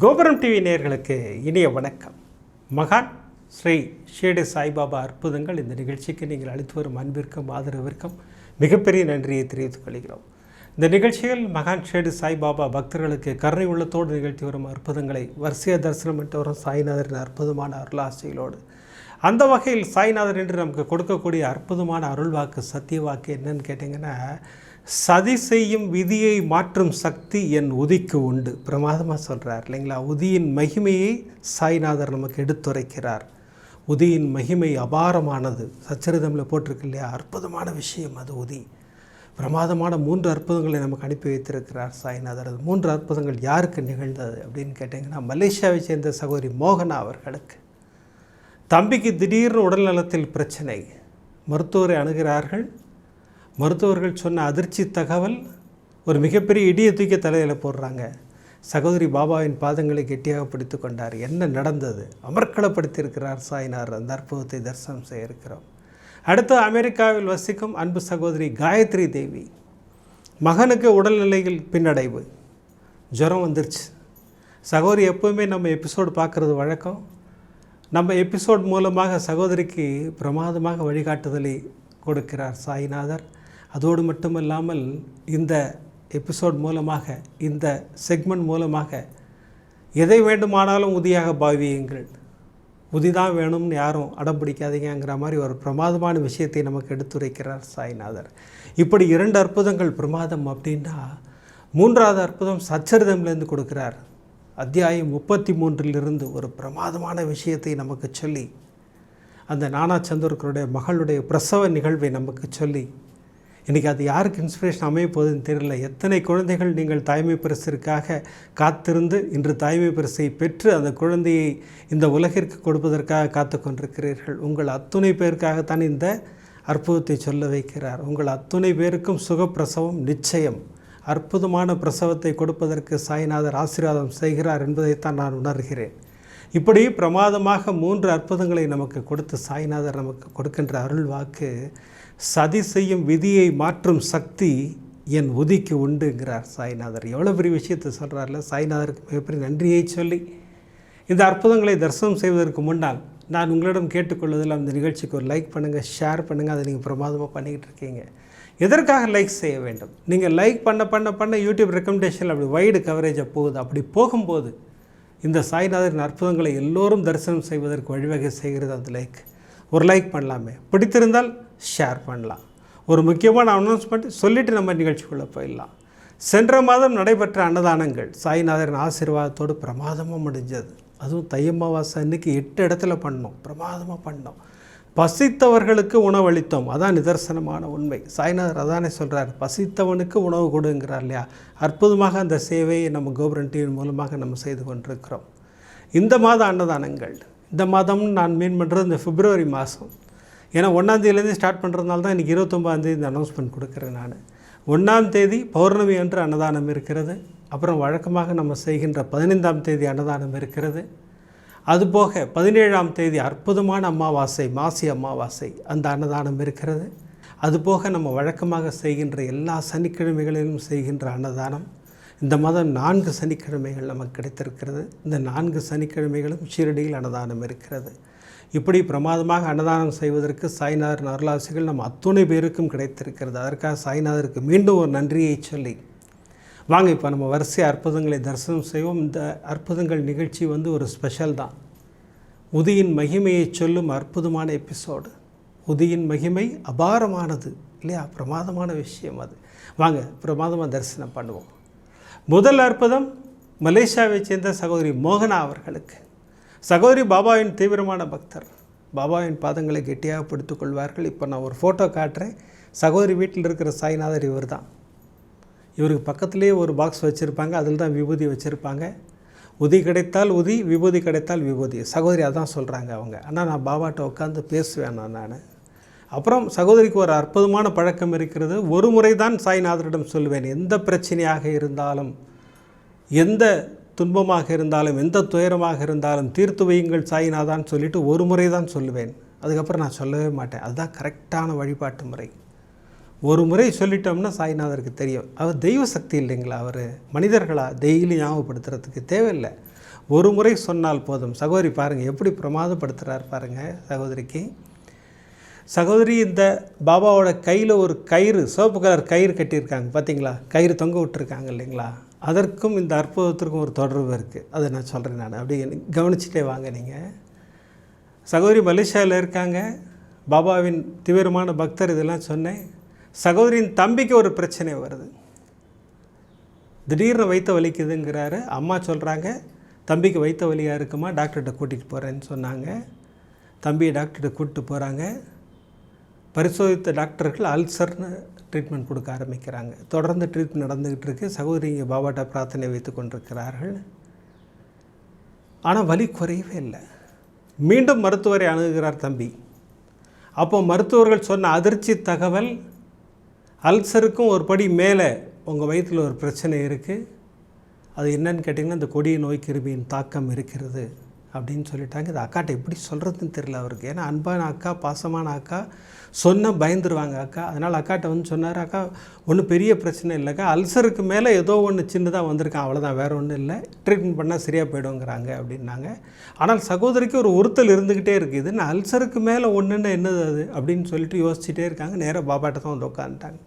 கோபுரம் டிவி நேயர்களுக்கு இனிய வணக்கம். மகான் ஸ்ரீ ஷீரடி சாய்பாபா அற்புதங்கள் இந்த நிகழ்ச்சிக்கு நீங்கள் அளித்து வரும் அன்பிற்கும் ஆதரவிற்கும் மிகப்பெரிய நன்றியை தெரிவித்துக் கொள்கிறோம். இந்த நிகழ்ச்சியில் மகான் ஷீரடி சாய்பாபா பக்தர்களுக்கு கருணை உள்ளத்தோடு நிகழ்த்தி வரும் அற்புதங்களை வரிசையாக தரிசனம் என்று வரும் சாய்நாதரின் அற்புதமான அருளாசைகளோடு அந்த வகையில் சாய்நாதர் என்று நமக்கு கொடுக்கக்கூடிய அற்புதமான அருள்வாக்கு சத்தியவாக்கு என்னன்னு கேட்டிங்கன்னா, சதி செய்யும் விதியை மாற்றும் சக்தி என் உதிக்கு உண்டு. பிரமாதமாக சொல்கிறார் இல்லைங்களா? உதியின் மகிமையை சாய்நாதர் நமக்கு எடுத்துரைக்கிறார். உதியின் மகிமை அபாரமானது. சச்சரிதமில் போட்டிருக்கு இல்லையா? அற்புதமான விஷயம் அது. உதி பிரமாதமான 3 அற்புதங்களை நமக்கு அனுப்பி வைத்திருக்கிறார் சாய்நாதர். அது 3 அற்புதங்கள் யாருக்கு நிகழ்ந்தது அப்படின்னு கேட்டிங்கன்னா, மலேசியாவை சேர்ந்த சகோதரி மோகனா அவர்களுக்கு. தம்பிக்கு திடீர்னு உடல்நலத்தில் பிரச்சனை. மருத்துவரை அணுகிறார்கள். மருத்துவர்கள் சொன்ன அதிர்ச்சி தகவல், ஒரு மிகப்பெரிய இடியை தூக்கி தலையில் போடுறாங்க. சகோதரி பாபாவின் பாதங்களை கெட்டியாக பிடித்து கொண்டார். என்ன நடந்தது? அமர்க்களப்படுத்தியிருக்கிறார் சாய்நாதர். அந்த அற்புதத்தை தரிசனம் செய்ய இருக்கிறோம். அடுத்து அமெரிக்காவில் வசிக்கும் அன்பு சகோதரி காயத்ரி தேவி. மகனுக்கு உடல்நிலையில் பின்னடைவு, ஜுரம் வந்துருச்சு. சகோதரி எப்போவுமே நம்ம எபிசோடு பார்க்குறது வழக்கம். நம்ம எபிசோட் மூலமாக சகோதரிக்கு பிரமாதமாக வழிகாட்டுதலை கொடுக்கிறார் சாய்நாதர். அதோடு மட்டுமல்லாமல் இந்த எபிசோட் மூலமாக, இந்த செக்மெண்ட் மூலமாக எதை வேண்டுமானாலும் உதியாக பாவியுங்கள், உதிதான் வேணும்னு யாரும் அடம் பிடிக்காதீங்கிற மாதிரி ஒரு பிரமாதமான விஷயத்தை நமக்கு எடுத்துரைக்கிறார் சாய்நாதர். இப்படி 2 அற்புதங்கள் பிரமாதம். அப்படின்னா 3வது அற்புதம் சச்சரிதம்லேருந்து கொடுக்கிறார். அத்தியாயம் 33 ஒரு பிரமாதமான விஷயத்தை நமக்கு சொல்லி, அந்த நானா சந்திரக்கருடைய மகளுடைய பிரசவ நிகழ்வை நமக்கு சொல்லி, இன்றைக்கி அது யாருக்கு இன்ஸ்பிரேஷன் அமைய போகுதுன்னு தெரியல. எத்தனை குழந்தைகள் நீங்கள் தாய்மை பரிசிற்காக காத்திருந்து இன்று தாய்மை பரிசை பெற்று அந்த குழந்தையை இந்த உலகிற்கு கொடுப்பதற்காக காத்து கொண்டிருக்கிறீர்கள். உங்கள் அத்துணை பேருக்காகத்தான் இந்த அற்புதத்தை சொல்ல வைக்கிறார். உங்கள் அத்துணை பேருக்கும் சுகப்பிரசவம் நிச்சயம். அற்புதமான பிரசவத்தை கொடுப்பதற்கு சாய்நாதர் ஆசீர்வாதம் செய்கிறார் என்பதைத்தான் நான் உணர்கிறேன். இப்படி பிரமாதமாக 3 அற்புதங்களை நமக்கு கொடுத்து சாய்நாதர் நமக்கு கொடுக்கின்ற அருள் வாக்கு, சதி செய்யும் விதியை மாற்றும் சக்தி என் உதிக்கு உண்டுங்கிறார் சாய்நாதர். எவ்வளோ பெரிய விஷயத்தை சொல்கிறார்ல. சாய்நாதருக்கு மிகப்பெரிய நன்றியை சொல்லி இந்த அற்புதங்களை தரிசனம் செய்வதற்கு முன்னால் நான் உங்களிடம் கேட்டுக்கொள்வதில் அந்த நிகழ்ச்சிக்கு ஒரு லைக் பண்ணுங்கள், ஷேர் பண்ணுங்கள். அதை நீங்கள் பிரமாதமாக பண்ணிக்கிட்டு இருக்கீங்க. எதற்காக லைக் செய்ய வேண்டும்? நீங்கள் லைக் பண்ண யூடியூப் ரெக்கமெண்டேஷன் அப்படி வைடு கவரேஜாக போகுது. அப்படி போகும்போது இந்த சாய்நாதரின் அற்புதங்களை எல்லோரும் தரிசனம் செய்வதற்கு வழிவகை செய்கிறது அந்த லைக். ஒரு லைக் பண்ணலாமே, பிடித்திருந்தால் ஷேர் பண்ணலாம். ஒரு முக்கியமான அனௌன்ஸ்மெண்ட் சொல்லிவிட்டு நம்ம நிகழ்ச்சிக்குள்ளே போயிடலாம். சென்ற மாதம் நடைபெற்ற அன்னதானங்கள் சாய்நாதரின் ஆசீர்வாதத்தோடு பிரமாதமாக முடிஞ்சது. அதுவும் தை அமாவாசை அன்றைக்கி 8 இடத்துல பண்ணோம். பிரமாதமாக பண்ணோம். பசித்தவர்களுக்கு உணவளித்தோம். அதான் நிதர்சனமான உண்மை. சாய்நாதர் அதானே சொல்கிறார், பசித்தவனுக்கு உணவு கொடுங்கிறார் இல்லையா? அற்புதமாக அந்த சேவையை நம்ம கோபுரம் டிவி மூலமாக நம்ம செய்து கொண்டிருக்கிறோம். இந்த மாத அன்னதானங்கள், இந்த மாதம் நான் மீன் பண்ணுறது இந்த பிப்ரவரி மாதம். ஏன்னா 1ஆம் தேதியிலேருந்து ஸ்டார்ட் பண்ணுறதுனால தான் இன்றைக்கி 29ஆம் தேதி இந்த அனௌன்ஸ்மெண்ட் கொடுக்குறேன் நான். 1ஆம் தேதி பௌர்ணமி அன்று அன்னதானம் இருக்கிறது. அப்புறம் வழக்கமாக நம்ம செய்கின்ற 15ஆம் தேதி அன்னதானம் இருக்கிறது. அதுபோக 17ஆம் தேதி அற்புதமான அமாவாசை, மாசி அமாவாசை, அந்த அன்னதானம் இருக்கிறது. அதுபோக நம்ம வழக்கமாக செய்கின்ற எல்லா சனிக்கிழமைகளிலும் செய்கின்ற அன்னதானம். இந்த மாதம் 4 சனிக்கிழமைகள் நமக்கு கிடைத்திருக்கிறது. இந்த 4 சனிக்கிழமைகளும் ஷீரடியில் அன்னதானம் இருக்கிறது. இப்படி பிரமாதமாக அன்னதானம் செய்வதற்கு சாய்நாதரின் அருளாசிகள் நம்ம அத்துணை பேருக்கும் கிடைத்திருக்கிறது. அதற்காக சாய்நாதருக்கு மீண்டும் ஒரு நன்றியை சொல்லி வாங்க இப்போ நம்ம வரிசை அற்புதங்களை தரிசனம் செய்வோம். இந்த அற்புதங்கள் நிகழ்ச்சி ஒரு ஸ்பெஷல் தான். உதியின் மகிமையை சொல்லும் அற்புதமான எபிசோடு. உதியின் மகிமை அபாரமானது இல்லையா? பிரமாதமான விஷயம் அது. வாங்க பிரமாதமாக தரிசனம் பண்ணுவோம். முதல் அற்புதம் மலேசியாவை சேர்ந்த சகோதரி மோகனா அவர்களுக்கு. சகோதரி பாபாவின் தீவிரமான பக்தர். பாபாவின் பாதங்களை கெட்டியாக பிடித்துக் கொள்வார்கள். இப்போ நான் ஒரு ஃபோட்டோ காட்டுறேன். சகோதரி வீட்டில் இருக்கிற சாய்நாதர் இவர் தான். இவருக்கு பக்கத்துலேயே ஒரு பாக்ஸ் வச்சுருப்பாங்க. அதில் தான் விபூதி வச்சுருப்பாங்க. உதி கிடைத்தால் உதி, விபூதி கிடைத்தால் விபூதி. சகோதரி அதான் சொல்கிறாங்க அவங்க. ஆனால் நான் பாபாட்ட உட்காந்து பேசுவேன் நான். அப்புறம் சகோதரிக்கு ஒரு அற்புதமான பழக்கம் இருக்கிறது. ஒரு முறை தான் சாய்நாதரிடம் சொல்லுவேன். எந்த பிரச்சனையாக இருந்தாலும், எந்த துன்பமாக இருந்தாலும், எந்த துயரமாக இருந்தாலும் தீர்த்து வையுங்கள் சாய்நாதான்னு சொல்லிவிட்டு ஒரு முறை தான் சொல்லுவேன். அதுக்கப்புறம் நான் சொல்லவே மாட்டேன். அதுதான் கரெக்டான வழிபாட்டு முறை. ஒரு முறை சொல்லிட்டோம்னா சாய்நாதருக்கு தெரியும். அவர் தெய்வ சக்தி இல்லைங்களா? அவர் மனிதர்களா டெய்லி ஞாபகப்படுத்துறதுக்கு தேவையில்லை. ஒரு முறை சொன்னால் போதும். சகோதரி பாருங்கள் எப்படி பிரமாதப்படுத்துகிறார் பாருங்கள் சகோதரிக்கு. சகோதரி இந்த பாபாவோட கையில் ஒரு கயிறு, சிவப்பு கலர் கயிறு கட்டியிருக்காங்க பார்த்தீங்களா, கயிறு தொங்க விட்டுருக்காங்க இல்லைங்களா, அதற்கும் இந்த அற்புதத்திற்கும் ஒரு தொடர்பு இருக்குது. அதை நான் சொல்கிறேன். நான் அப்படி கவனிச்சுட்டே வாங்க. நீங்கள் சகோதரி மலேசியாவில் இருக்காங்க, பாபாவின் தீவிரமான பக்தர். இதெல்லாம் சொன்னேன். சகோதரியின் தம்பிக்கு ஒரு பிரச்சனை வருது. திடீர்னு வயிற்று வலிக்குதுங்கிறாரு. அம்மா சொல்கிறாங்க தம்பிக்கு வயிற்று வலியாக இருக்குமா, டாக்டர்கிட்ட கூட்டிகிட்டு போகிறேன்னு சொன்னாங்க. தம்பியை டாக்டர்கிட்ட கூப்பிட்டு போகிறாங்க. பரிசோதித்த டாக்டர்கள் அல்சர்னு ட்ரீட்மெண்ட் கொடுக்க ஆரம்பிக்கிறாங்க. தொடர்ந்து ட்ரீட்மெண்ட் நடந்துக்கிட்டு இருக்குது. சகோதரி இங்கே பாபாட்ட பிரார்த்தனை வைத்து கொண்டிருக்கிறார்கள். ஆனால் வலி குறையவே இல்லை. மீண்டும் மருத்துவரை அணுகுகிறார் தம்பி. அப்போ மருத்துவர்கள் சொன்ன அதிர்ச்சி தகவல், அல்சருக்கும் ஒரு படி மேலே உங்கள் வயிற்றில் ஒரு பிரச்சனை இருக்குது. அது என்னன்னு கேட்டிங்கன்னா இந்த கொடிய நோய் கிருமியின் தாக்கம் இருக்கிறது அப்படின்னு சொல்லிட்டாங்க. இது அக்காட்ட எப்படி சொல்கிறதுன்னு தெரியல அவருக்கு. ஏன்னா அன்பான அக்கா, பாசமான அக்கா, சொன்னால் பயந்துருவாங்க அக்கா. அதனால் அக்காட்ட வந்து சொன்னார், அக்கா ஒன்றும் பெரிய பிரச்சனை இல்லைக்கா, அல்சருக்கு மேலே ஏதோ ஒன்று சின்னதாக வந்திருக்கான், அவ்வளோதான், வேறு ஒன்றும் இல்லை, ட்ரீட்மெண்ட் பண்ணால் சரியாக போய்டுங்கிறாங்க அப்படின்னாங்க. ஆனால் சகோதரிக்கு ஒரு உறுத்தல் இருந்துக்கிட்டே இருக்குது. இதுன்னு அல்சருக்கு மேலே ஒன்றுன்னு என்னது அது அப்படின்னு சொல்லிட்டு யோசிச்சுட்டே இருக்காங்க. நேராக பாபாட்ட தான் வந்து உட்காந்துட்டாங்க.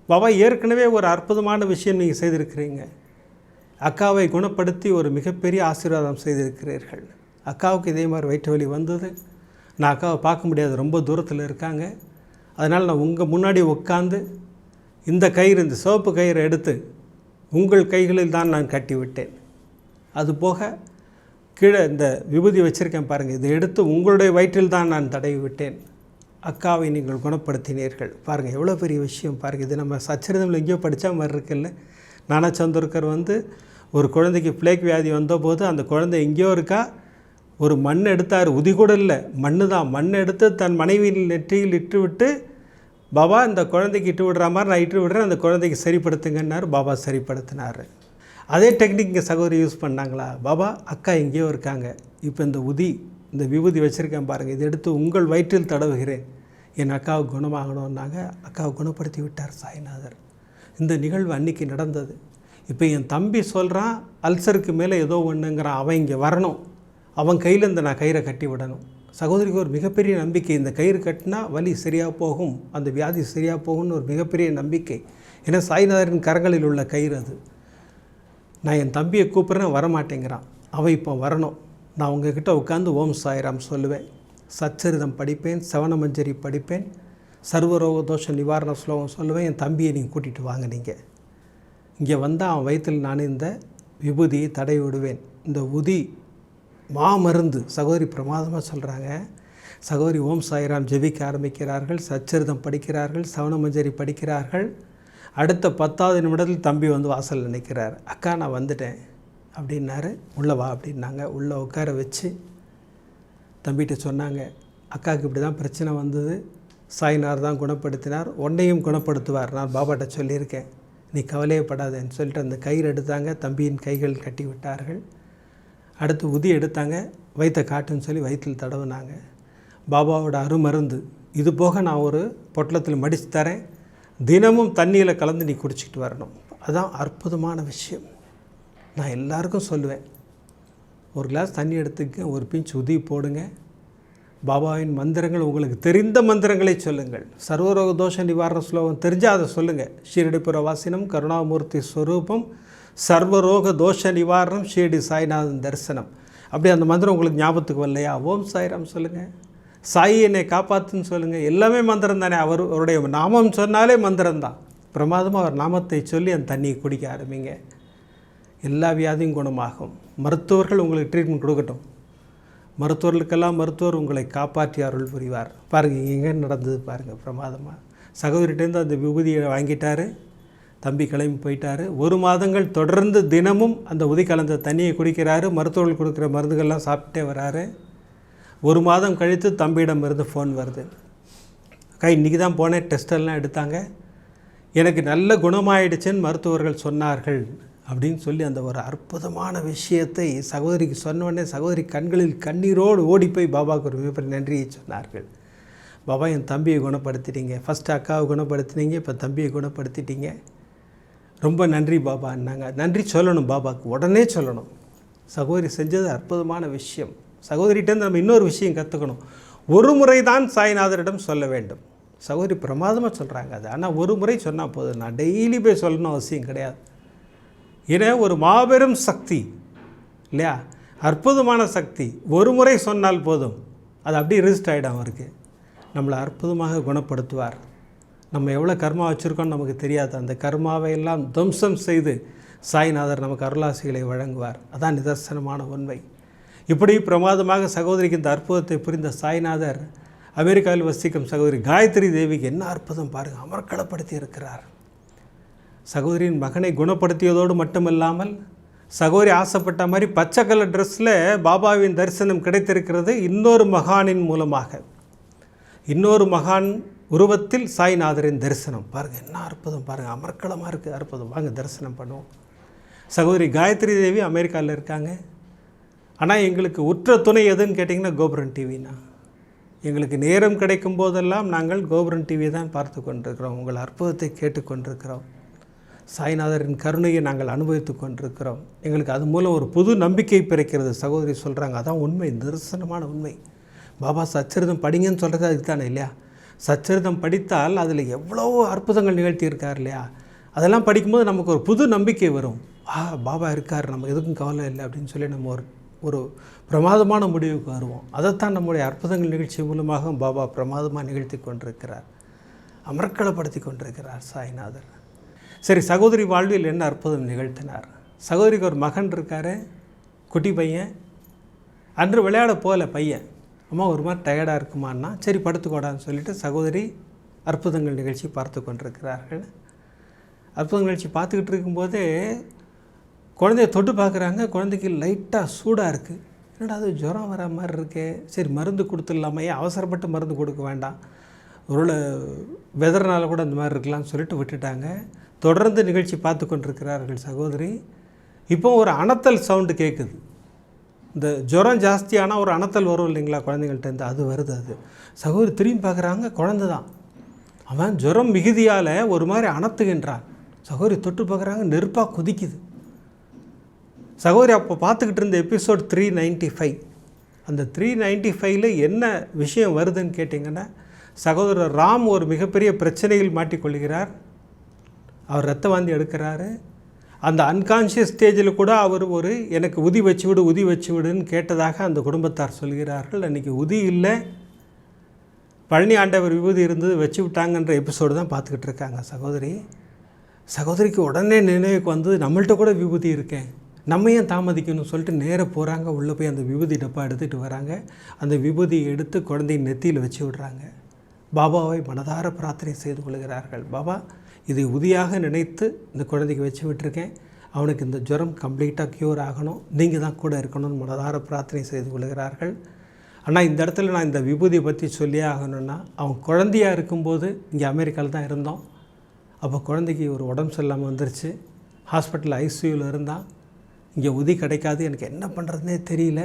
பாபா ஏற்கனவே ஒரு அற்புதமான விஷயம் நீங்கள் செய்திருக்கிறீங்க. அக்காவை குணப்படுத்தி ஒரு மிகப்பெரிய ஆசீர்வாதம் செய்திருக்கிறீர்கள். அக்காவுக்கு இதே மாதிரி வயிற்று வலி வந்தது. நான் அக்காவை பார்க்க முடியாது, ரொம்ப தூரத்தில் இருக்காங்க. அதனால் நான் உங்கள் முன்னாடி உட்காந்து இந்த கயிறு, இந்த சிவப்பு கயிறை எடுத்து உங்கள் கைகளில் தான் நான் கட்டி விட்டேன். அதுபோக கீழே இந்த விபூதி வச்சுருக்கேன் பாருங்கள், இதை எடுத்து உங்களுடைய வயிற்றில் தான் நான் தடவி விட்டேன். அக்காவை நீங்கள் குணப்படுத்தினீர்கள். பாருங்கள் எவ்வளோ பெரிய விஷயம் பாருங்கள். இது நம்ம சச்சரிதமில் எங்கேயோ படித்தா மாதிரி இருக்குல்ல. ஞானசந்திரக்கர் வந்து ஒரு குழந்தைக்கு பிளேக் வியாதி வந்தபோது அந்த குழந்தை எங்கேயோ இருக்கா, ஒரு மண் எடுத்தார், உதி கூட இல்லை, மண்ணு தான், மண் எடுத்து தன் மனைவியின் நெற்றியில் இட்டு விட்டு, பாபா இந்த குழந்தைக்கு இட்டு விடுற மாதிரி நான் இட்டு விடுறேன், அந்த குழந்தைக்கு சரிப்படுத்துங்கன்னார். பாபா சரிப்படுத்தினார். அதே டெக்னிக் இங்கே சகோதரி யூஸ் பண்ணாங்களா, பாபா அக்கா எங்கேயோ இருக்காங்க, இப்போ இந்த விபூதி வச்சுருக்கேன் பாருங்கள், இதை எடுத்து உங்கள் வயிற்றில் தடவுகிறேன், என் அக்காவுக்கு குணமாகணும்னாங்க. அக்காவை குணப்படுத்தி விட்டார் சாய்நாதர். இந்த நிகழ்வு அன்றைக்கி நடந்தது. இப்போ என் தம்பி சொல்கிறான் அல்சருக்கு மேலே ஏதோ ஒன்றுங்கிறான், அவன் இங்கே வரணும், அவன் கையில் இந்த நான் கயிறை கட்டி விடணும். சகோதரிக்கு ஒரு மிகப்பெரிய நம்பிக்கை, இந்த கயிறு கட்டினா வலி சரியாக போகும், அந்த வியாதி சரியாக போகும்னு ஒரு மிகப்பெரிய நம்பிக்கை. ஏன்னா சாய்நாதரின் கரங்களில் உள்ள கயிறு அது. நான் என் தம்பியை கூப்பிட்றேன், வரமாட்டேங்கிறான், அவன் இப்போ வரணும். நான் உங்ககிட்ட உட்காந்து ஓம் சாய்ராம் சொல்லுவேன், சச்சரிதம் படிப்பேன், சவணமஞ்சரி படிப்பேன், சர்வரோக தோஷ நிவாரண ஸ்லோகம் சொல்லுவேன். என் தம்பியை நீங்கள் கூட்டிகிட்டு வாங்க, நீங்கள் இங்கே வந்தால் அவன் வயிற்றில் நான் இந்த விபூதியை தடவி விடுவேன். இந்த உதி மாமருந்து. சகோதரி பிரமாதமாக சொல்கிறாங்க. சகோதரி ஓம் சாய்ராம் ஜெபிக்க ஆரம்பிக்கிறார்கள், சச்சரிதம் படிக்கிறார்கள், சவணமஞ்சரி படிக்கிறார்கள். அடுத்த 10வது நிமிடத்தில் தம்பி வந்து வாசல் நினைக்கிறார். அக்கா நான் வந்துட்டேன் அப்படின்னாரு. உள்ளே வா அப்படின்னாங்க. உள்ளே உட்கார வச்சு தம்பிகிட்ட சொன்னாங்க, அக்காவுக்கு இப்படி தான் பிரச்சனை வந்தது, சாய்நாதர் தான் குணப்படுத்தினார், உன்னையும் குணப்படுத்துவார், நான் பாபாட்ட சொல்லியிருக்கேன், நீ கவலையப்படாதேன்னு சொல்லிட்டு அந்த கயிறு எடுத்தாங்க. தம்பியின் கைகள் கட்டி விட்டார்கள். அடுத்து உதி எடுத்தாங்க, வயிற்றை காட்டுன்னு சொல்லி வயிற்றில் தடவுனாங்க. பாபாவோட அருமருந்து இது போக நான் ஒரு பொட்டலத்தில் மடித்து தரேன், தினமும் தண்ணியில் கலந்து நீ குடிச்சிக்கிட்டு வரணும். அதுதான் அற்புதமான விஷயம். நான் எல்லாருக்கும் சொல்லுவேன், ஒரு கிளாஸ் தண்ணி எடுத்துக்க, ஒரு பிஞ்ச் உதி போடுங்க, பாபாவின் மந்திரங்கள் உங்களுக்கு தெரிந்த மந்திரங்களை சொல்லுங்கள். சர்வரோக தோஷ நிவாரண ஸ்லோகம் தெரிஞ்சால் அதை சொல்லுங்கள். ஷீரடிபுர வாசினம் கருணாமூர்த்தி ஸ்வரூபம் சர்வரோக தோஷ நிவாரணம் ஷீரடி சாய்நாதன் தரிசனம். அப்படி அந்த மந்திரம் உங்களுக்கு ஞாபகத்துக்கு வரலையா, ஓம் சாய்ராம் சொல்லுங்கள், சாய் என்னை காப்பாற்றுன்னு சொல்லுங்கள். எல்லாமே மந்திரம் தானே. அவருடைய நாமம் சொன்னாலே மந்திரம்தான். பிரமாதமாக அவர் நாமத்தை சொல்லி அந்த தண்ணியை குடிக்க ஆரம்பிங்க. எல்லா வியாதியும் குணமாகும். மருத்துவர்கள் உங்களுக்கு ட்ரீட்மெண்ட் கொடுக்கட்டும். மருத்துவர்களுக்கெல்லாம் மருத்துவர் உங்களை காப்பாற்றி அருள் புரிவார். பாருங்கள் எங்கே நடந்தது பாருங்கள் பிரமாதமாக. சகோதரிட்டேருந்து அந்த விபூதியை வாங்கிட்டார். தம்பி கிளம்பி போயிட்டார். 1 மாதங்கள் தொடர்ந்து தினமும் அந்த உதி கலந்த தண்ணியை குடிக்கிறாரு. மருத்துவர்கள் கொடுக்குற மருந்துகள்லாம் சாப்பிட்டே வராரு. 1 மாதம் கழித்து தம்பியிடமிருந்து ஃபோன் வருது. அக்கா இன்றைக்கி தான் போனேன், டெஸ்டெல்லாம் எடுத்தாங்க, எனக்கு நல்ல குணமாயிடுச்சுன்னு மருத்துவர்கள் சொன்னார்கள் அப்படின்னு சொல்லி அந்த ஒரு அற்புதமான விஷயத்தை சகோதரிக்கு சொன்னோடனே சகோதரி கண்களில் கண்ணீரோடு ஓடிப்போய் பாபாவுக்கு ஒரு மிகப்பெரிய நன்றியை சொன்னார்கள். பாபா என் தம்பியை குணப்படுத்திட்டீங்க, ஃபஸ்ட்டு அக்காவை குணப்படுத்தினீங்க, இப்போ தம்பியை குணப்படுத்திட்டீங்க, ரொம்ப நன்றி பாபான்னாங்க. நன்றி சொல்லணும் பாபாவுக்கு, உடனே சொல்லணும். சகோதரி செஞ்சது அற்புதமான விஷயம். சகோதரிகிட்டேருந்து நம்ம இன்னொரு விஷயம் கற்றுக்கணும். ஒரு முறை தான் சாய்நாதரிடம் சொல்ல வேண்டும். சகோதரி பிரமாதமாக சொல்கிறாங்க அது. ஆனால் ஒரு முறை சொன்னால் போதும், நான் டெய்லி போய் சொல்லணும் அவசியம் கிடையாது. ஏன்னா ஒரு மாபெரும் சக்தி இல்லையா, அற்புதமான சக்தி. ஒரு முறை சொன்னால் போதும், அது அப்படியே ரிஜிஸ்டர் ஆகிடும். அவருக்கு நம்மளை அற்புதமாக குணப்படுத்துவார். நம்ம எவ்வளோ கர்மா வச்சுருக்கோன்னு நமக்கு தெரியாது. அந்த கர்மாவை எல்லாம் துவம்சம் செய்து சாய்நாதர் நமக்கு அருளாசிகளை வழங்குவார். அதான் நிதர்சனமான உண்மை. இப்படி பிரமாதமாக சகோதரிக்கு இந்த அற்புதத்தை புரிந்த சாய்நாதர் அமெரிக்காவில் வசிக்கும் சகோதரி காயத்ரி தேவிக்கு என்ன அற்புதம் பாருங்கள், அமர்க்களப்படுத்தி இருக்கிறார். சகோதரியின் மகனை குணப்படுத்தியதோடு மட்டுமில்லாமல் சகோதரி ஆசைப்பட்ட மாதிரி பச்சை கலர் ட்ரெஸ்ஸில் பாபாவின் தரிசனம் கிடைத்திருக்கிறது. இன்னொரு மகானின் மூலமாக, இன்னொரு மகான் உருவத்தில் சாய்நாதரின் தரிசனம். பாருங்கள் என்ன அற்புதம் பாருங்கள், அமர்க்களமாக இருக்குது, அற்புதம். வாங்க தரிசனம் பண்ணுவோம். சகோதரி காயத்ரி தேவி அமெரிக்காவில் இருக்காங்க. ஆனால் எங்களுக்கு உற்ற துணை எதுன்னு கேட்டிங்கன்னா கோபுரம் டிவினா. எங்களுக்கு நேரம் கிடைக்கும் போதெல்லாம் நாங்கள் கோபுரம் டிவி தான் பார்த்து கொண்டிருக்கிறோம். உங்கள் அற்புதத்தை கேட்டுக்கொண்டிருக்கிறோம். சாய்நாதரின் கருணையை நாங்கள் அனுபவித்து கொண்டிருக்கிறோம். எங்களுக்கு அது மூலம் ஒரு புது நம்பிக்கை பிறக்கிறது. சகோதரி சொல்கிறாங்க, அதான் உண்மை, நிதர்சனமான உண்மை. பாபா சச்சரிதம் படிங்கன்னு சொல்கிறது அதுக்கு தானே இல்லையா? சச்சரிதம் படித்தால் அதில் எவ்வளோ அற்புதங்கள் நிகழ்த்தியிருக்கார் இல்லையா? அதெல்லாம் படிக்கும்போது நமக்கு ஒரு புது நம்பிக்கை வரும். பாபா இருக்கார், நம்ம எதுக்கும் கவலை இல்லை அப்படின்னு சொல்லி நம்ம ஒரு பிரமாதமான முடிவுக்கு வருவோம். அதைத்தான் நம்முடைய அற்புதங்கள் நிகழ்ச்சி மூலமாக பாபா பிரமாதமாக நிகழ்த்தி கொண்டிருக்கிறார், அமர்க்களப்படுத்தி கொண்டிருக்கிறார் சாய்நாதர். சரி, சகோதரி வாழ்வில் என்ன அற்புதம் நிகழ்த்தினார்? சகோதரிக்கு ஒரு மகன் இருக்கார், குட்டி பையன். அன்று விளையாட போகல பையன். அம்மா ஒரு மாதிரி டயர்டாக இருக்குமான்னா சரி படுத்துக்கோடான்னு சொல்லிவிட்டு சகோதரி அற்புதங்கள் நிகழ்ச்சி பார்த்து கொண்டிருக்கிறார்கள். அற்புதங்கள் நிகழ்ச்சி பார்த்துக்கிட்டு இருக்கும்போதே குழந்தைய தொட்டு பார்க்குறாங்க. குழந்தைக்கு லைட்டாக சூடாக இருக்குது. என்னடா அது ஜுரம் வர மாதிரி இருக்கே, சரி மருந்து கொடுத்துடலாமா, ஏன் அவசரப்பட்டு மருந்து கொடுக்க வேண்டாம், ஒரு வெதர்னால கூட இந்த மாதிரி இருக்கலாம்னு சொல்லிட்டு விட்டுட்டாங்க. தொடர்ந்து நிகழ்ச்சி பார்த்து கொண்டிருக்கிறார்கள் சகோதரி. இப்போ ஒரு அனத்தல் சவுண்டு கேட்குது. இந்த ஜுரம் ஜாஸ்தியானால் ஒரு அனத்தல் வரும் இல்லைங்களா குழந்தைங்கள்ட்டேருந்து, அது வருது. அது சகோதரி திரும்பி பார்க்குறாங்க, குழந்தை தான். அவன் ஜுரம் மிகுதியால் ஒரு மாதிரி அனத்துகின்றான். சகோதரி தொட்டு பார்க்குறாங்க, நெருப்பாக கொதிக்குது. சகோதரி அப்போ பார்த்துக்கிட்டு இருந்த எபிசோட் 395. அந்த 395 என்ன விஷயம் வருதுன்னு கேட்டிங்கன்னா, சகோதரர் ராம் ஒரு மிகப்பெரிய பிரச்சனையில் மாட்டிக்கொள்கிறார். அவர் ரத்த வாந்தி எடுக்கிறாரு. அந்த அன்கான்ஷியஸ் ஸ்டேஜில் கூட அவர் எனக்கு உதி வச்சு விடுன்னு கேட்டதாக அந்த குடும்பத்தார் சொல்கிறார்கள். அன்றைக்கி உதி இல்லை, பழனி ஆண்டவர் விபூதி இருந்தது, வச்சு விட்டாங்கன்ற எபிசோடு தான் பார்த்துக்கிட்டு இருக்காங்க சகோதரிக்கு உடனே நினைவுக்கு வந்து நம்மள்கிட்ட கூட விபூதி இருக்கேன், நம்ம ஏன் தாமதிக்கணும்னு சொல்லிட்டு நேராக போகிறாங்க. உள்ளே போய் அந்த விபூதி டப்பா எடுத்துகிட்டு வராங்க. அந்த விபூதியை எடுத்து குழந்தையின் நெத்தியில் வச்சு விடுறாங்க. பாபாவை மனதார பிரார்த்தனை செய்து கொள்கிறார்கள். பாபா, இதை உதியாக நினைத்து இந்த குழந்தைக்கு வச்சு விட்டுருக்கேன், அவனுக்கு இந்த ஜுரம் கம்ப்ளீட்டாக க்யூர் ஆகணும், நீங்கள் தான் கூட இருக்கணும்னு மனதார பிரார்த்தனை செய்து கொள்கிறார்கள். ஆனால் இந்த இடத்துல நான் இந்த விபூதியை பற்றி சொல்லியே ஆகணும்னா, அவன் குழந்தையாக இருக்கும்போது இங்கே அமெரிக்காவில் தான் இருந்தோம். அப்போ குழந்தைக்கு ஒரு உடம்பு சரியில்லாமல் வந்துருச்சு. ஹாஸ்பிட்டல் ஐசியூவில் இருந்தான். இங்கே உதி கிடைக்காது, எனக்கு என்ன பண்ணுறதுனே தெரியல.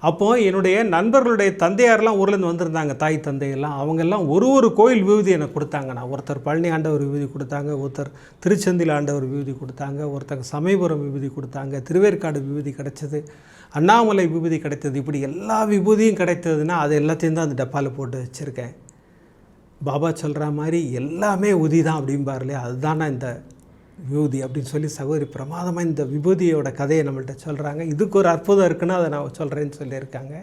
அப்போது என்னுடைய நண்பர்களுடைய தந்தையாரெலாம் ஊர்லேருந்து வந்திருந்தாங்க, தாய் தந்தையெல்லாம். அவங்கெல்லாம் ஒரு கோயில் விபூதி எனக்கு கொடுத்தாங்க. நான் ஒருத்தர் பழனி ஆண்டவர் விபூதி கொடுத்தாங்க, ஒருத்தர் திருச்செந்தில் ஆண்டவர் விபூதி கொடுத்தாங்க, ஒருத்தர் சமயபுரம் விபூதி கொடுத்தாங்க, திருவேற்காடு விபூதி கிடைச்சது, அண்ணாமலை விபூதி கிடைத்தது. இப்படி எல்லா விபூதியும் கிடைத்ததுன்னா அது எல்லாத்தையும் தான் அந்த டப்பாவில் போட்டு வச்சுருக்கேன். பாபா சொல்கிற மாதிரி எல்லாமே உதி தான் அப்படிம்பார் இல்லையா, அதுதானா இந்த விபூதி அப்படின்னு சொல்லி சகோதரி பிரமாதமாக இந்த விபூதியோட கதையை நம்மள்கிட்ட சொல்கிறாங்க. இதுக்கு ஒரு அற்புதம் இருக்குன்னா அதை நான் சொல்கிறேன்னு சொல்லியிருக்காங்க.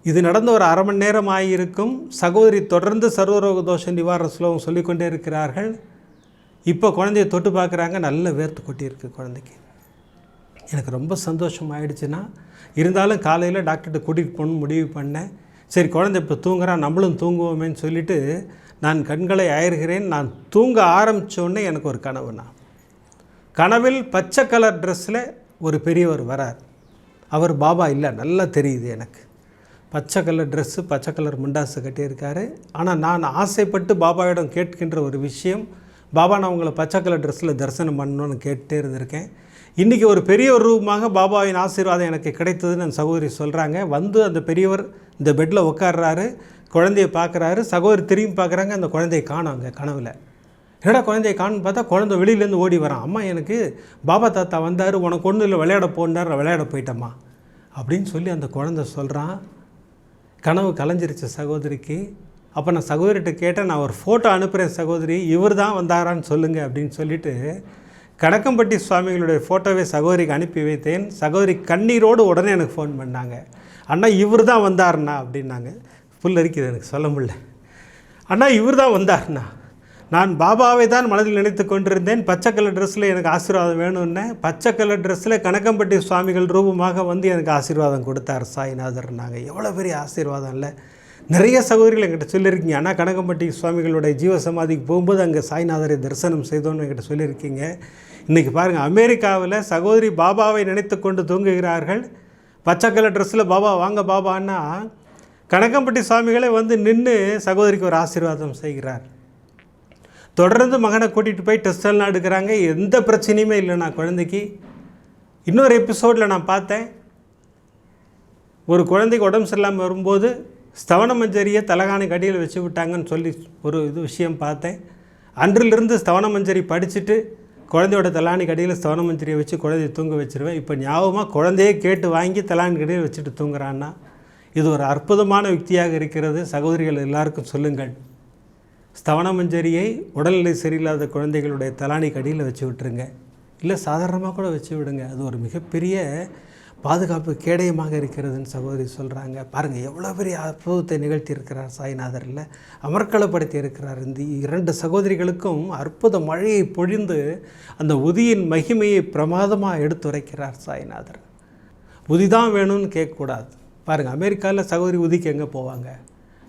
இது நடந்த ஒரு அரை மணி நேரம் ஆகியிருக்கும். சகோதரி தொடர்ந்து சர்வரோக தோஷ நிவாரண ஸ்லோகம் சொல்லிக்கொண்டே இருக்கிறார்கள். இப்போ குழந்தைய தொட்டு பார்க்குறாங்க, நல்ல வேர்த்து கொட்டியிருக்கு குழந்தைக்கு. எனக்கு ரொம்ப சந்தோஷம் ஆகிடுச்சுன்னா, இருந்தாலும் காலையில் டாக்டர்கிட்ட கூட்டிகிட்டு போகணும்னு முடிவு பண்ணேன். சரி குழந்தை இப்போ தூங்குறான், நம்மளும் தூங்குவோமேன்னு சொல்லிவிட்டு நான் கண்களை அயர்கிறேன். நான் தூங்க ஆரம்பித்தோடனே எனக்கு ஒரு கனவில் பச்சை கலர் ட்ரெஸ்ஸில் ஒரு பெரியவர் வரார். அவர் பாபா இல்லை, நல்லா தெரியுது எனக்கு. பச்சை கலர் ட்ரெஸ்ஸு, பச்சை கலர் முண்டாசு கட்டியிருக்காரு. ஆனால் நான் ஆசைப்பட்டு பாபாவிடம் கேட்கின்ற ஒரு விஷயம், பாபா நான் உங்களை பச்சை கலர் ட்ரெஸ்ஸில் தரிசனம் பண்ணணும்னு கேட்டே இருந்திருக்கேன். இன்றைக்கி ஒரு பெரிய ரூபமாக பாபாவின் ஆசீர்வாதம் எனக்கு கிடைத்ததுன்னு அந்த சகோதரி சொல்கிறாங்க. வந்து அந்த பெரியவர் இந்த பெட்டில் உட்கார்றாரு, குழந்தைய பார்க்குறாரு. சகோதரி திரும்பி பார்க்குறாங்க, அந்த குழந்தைய காணோம் அங்கே கனவில். என்னடா குழந்தைய காணுன்னு பார்த்தா குழந்தை வெளியிலேருந்து ஓடி வரான். அம்மா எனக்கு பாபா தாத்தா வந்தார், உனக்கு ஒன்றும் இல்லை விளையாட போனார், நான் விளையாட போயிட்டம்மா அப்படின்னு சொல்லி அந்த குழந்தை சொல்கிறான். கனவு கலைஞ்சிருச்சு சகோதரிக்கு. அப்போ நான் சகோதரிகிட்ட கேட்டேன், நான் ஒரு ஃபோட்டோ அனுப்புகிறேன் சகோதரி, இவர் தான் வந்தாரான்னு சொல்லுங்கள் அப்படின்னு சொல்லிவிட்டு கணக்கம்பட்டி சுவாமிகளுடைய ஃபோட்டோவை சகோதரிக்கு அனுப்பி வைத்தேன். சகோதரி கண்ணீரோடு உடனே எனக்கு ஃபோன் பண்ணாங்க, அண்ணா இவர் தான் வந்தார்ண்ணா அப்படின்னாங்க. புல் அரிக்குது எனக்கு சொல்ல முடியல. அண்ணா இவர் தான் வந்தார்ண்ணா, நான் பாபாவை தான் மனதில் நினைத்து கொண்டிருந்தேன், பச்சை கலர் ட்ரெஸ்ஸில் எனக்கு ஆசீர்வாதம் வேணும்னே. பச்சை கலர் ட்ரெஸ்ஸில் கணக்கம்பட்டி சுவாமிகள் ரூபமாக வந்து எனக்கு ஆசீர்வாதம் கொடுத்தார் சாய்நாதர்னாங்க. எவ்வளோ பெரிய ஆசீர்வாதம் இல்லை. நிறைய சகோதரிகள் என்கிட்ட சொல்லியிருக்கீங்க, அண்ணா கணக்கம்பட்டி சுவாமிகளுடைய ஜீவசமாதிக்கு போகும்போது அங்கே சாய்நாதரை தரிசனம் செய்தோன்னு என்கிட்ட சொல்லியிருக்கீங்க. இன்றைக்கி பாருங்கள், அமெரிக்காவில் சகோதரி பாபாவை நினைத்து கொண்டு தூங்குகிறார்கள். பச்சை கலர் ட்ரெஸ்ஸில் பாபா வாங்க பாபான்னா கணக்கம்பட்டி சுவாமிகளே வந்து நின்று சகோதரிக்கு ஒரு ஆசீர்வாதம் செய்கிறார். தொடர்ந்து மகனை கூட்டிகிட்டு போய் டெஸ்டெல்லாம் எடுக்கிறாங்க, எந்த பிரச்சனையுமே இல்லைண்ணா குழந்தைக்கு. இன்னொரு எபிசோடில் நான் பார்த்தேன், ஒரு குழந்தைக்கு உடம்பு சரியில்லாமல் வரும்போது ஸ்தவன மஞ்சரியை தலகாணி கடியில் வச்சு விட்டாங்கன்னு சொல்லி ஒரு விஷயம் பார்த்தேன். அன்றிலிருந்து ஸ்தவன மஞ்சரி படிச்சுட்டு குழந்தையோட தலானி கடியில் ஸ்தவன மஞ்சரியை வச்சு குழந்தைய தூங்க வச்சுருவேன். இப்போ ஞாபகமாக குழந்தையே கேட்டு வாங்கி தலானி கடியில் வச்சுட்டு தூங்குறான்னா இது ஒரு அற்புதமான யுக்தியாக இருக்கிறது. சகோதரிகள் எல்லாருக்கும் சொல்லுங்கள், ஸ்தவன மஞ்சரியை உடல்நிலை சரியில்லாத குழந்தைகளுடைய தலானி கடியில் வச்சு விட்டுருங்க, இல்லை சாதாரணமாக கூட வச்சு விடுங்க. அது ஒரு மிகப்பெரிய பாதுகாப்பு கேடயமாக இருக்கிறதுன்னு சகோதரி சொல்கிறாங்க. பாருங்கள் எவ்வளோ பெரிய அற்புதத்தை நிகழ்த்தி இருக்கிறார் சாய்நாதர், இல்லை அமர்க்களப்படுத்தி இருக்கிறார். இந்த 2 சகோதரிகளுக்கும் அற்புத மழையை பொழிந்து அந்த உதியின் மகிமையை பிரமாதமாக எடுத்துரைக்கிறார் சாய்நாதர். உதி தான் வேணும்னு கேட்கக்கூடாது. பாருங்கள், அமெரிக்காவில் சகோதரி உதிக்கு எங்கே போவாங்க?